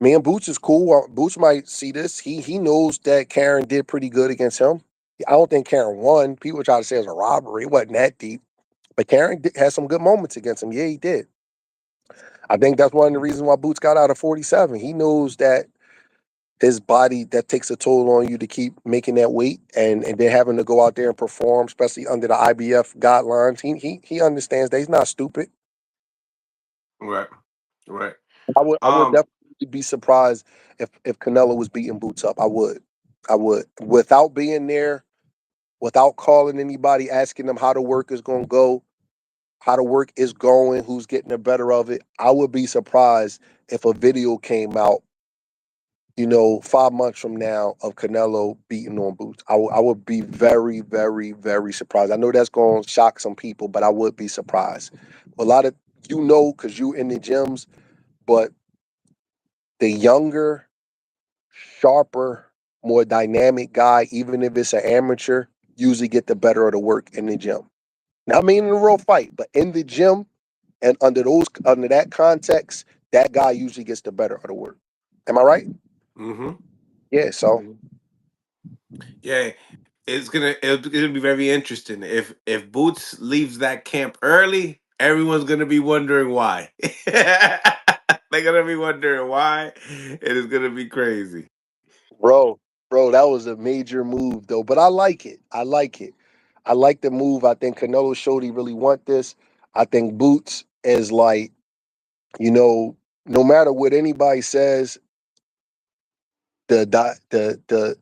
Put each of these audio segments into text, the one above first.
Me and Boots is cool. Boots might see this. He knows that Karen did pretty good against him. I don't think Karen won. People try to say it was a robbery. It wasn't that deep. But Karen had some good moments against him. Yeah, he did. I think that's one of the reasons why Boots got out of 47. He knows that his body, that takes a toll on you to keep making that weight, and then having to go out there and perform, especially under the IBF guidelines. He understands that he's not stupid. Right. Right. I would Um. definitely be surprised if Canelo was beating Boots up. I would, without being there, without calling anybody, asking them how the work is going to go, how the work is going, who's getting the better of it. I would be surprised if a video came out, 5 months from now of Canelo beating on Boots. I would be very, very, very surprised. I know that's going to shock some people, but I would be surprised. A lot of, because you in the gyms, but the younger, sharper, more dynamic guy, even if it's an amateur, usually get the better of the work in the gym. Now, I mean in a real fight, but in the gym and under that context, that guy usually gets the better of the work. Am I right? Mm-hmm. Yeah. So Yeah, it'll be very interesting if Boots leaves that camp early. Everyone's gonna be wondering why. They're gonna be wondering why. It is gonna be crazy. Bro, that was a major move though. But I like it. I like it. I like the move. I think Canelo showed he really want this. I think Boots is like, no matter what anybody says, the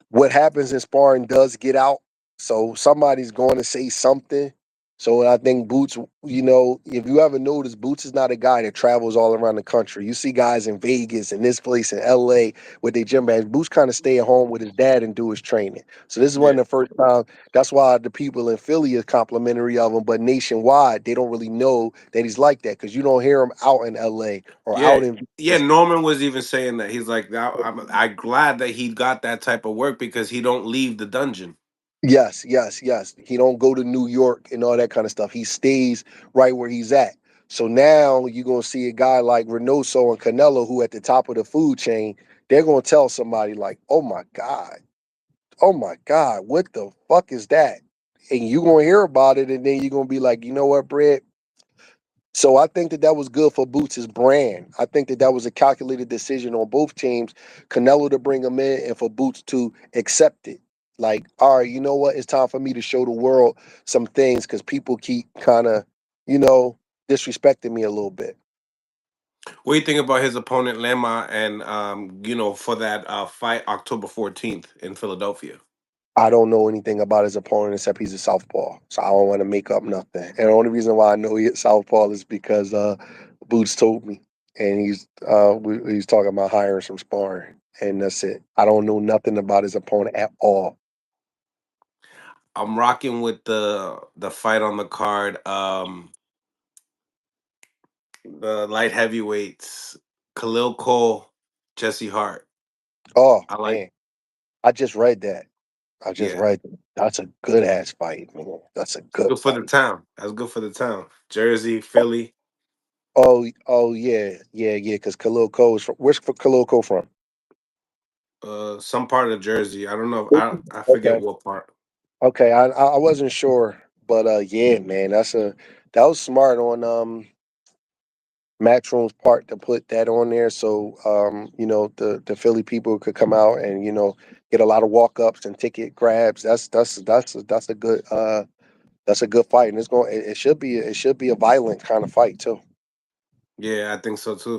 what happens in sparring does get out. So somebody's going to say something. So I think Boots, if you ever notice, Boots is not a guy that travels all around the country. You see guys in Vegas and this place in LA with their gym bags. Boots kind of stay at home with his dad and do his training. So this is one Yeah, of the first time. That's why the people in Philly are complimentary of him, but nationwide they don't really know that he's like that because you don't hear him out in LA or yeah, out in yeah. Vegas. Norman was even saying that he's like, I'm glad that he got that type of work because he don't leave the dungeon. Yes, yes, yes. He don't go to New York and all that kind of stuff. He stays right where he's at. So now you're gonna see a guy like Reynoso and Canelo, who at the top of the food chain, they're gonna tell somebody like, oh my God, what the fuck is that? And you're gonna hear about it, and then you're gonna be like, you know what, Brett? So I think that was good for Boots' brand. I think that was a calculated decision on both teams. Canelo to bring him in and for Boots to accept it. Like, all right, you know what? It's time for me to show the world some things because people keep kind of, you know, disrespecting me a little bit. What do you think about his opponent Lema and for that fight October 14th in Philadelphia? I don't know anything about his opponent except he's a southpaw, so I don't want to make up nothing. And the only reason why I know he's southpaw is because Boots told me, and he's talking about hiring some sparring, and that's it. I don't know nothing about his opponent at all. I'm rocking with the fight on the card. The light heavyweights, Khalil Cole, Jesse Hart. Oh I like, man, I just read that. I just yeah, read that. That's a good ass fight, man. That's a good good for the fight. town. That's good for the town. Jersey, Philly, Oh yeah, yeah, yeah. Because Khalil Cole is from. Where's Khalil Cole from? some part of Jersey. I don't know. I forget Okay. what part. Okay, I wasn't sure, but yeah, man, that was smart on Matchroom's part to put that on there, so the Philly people could come out and get a lot of walk ups and ticket grabs. That's a good fight, and it should be a violent kind of fight too. Yeah, I think so too.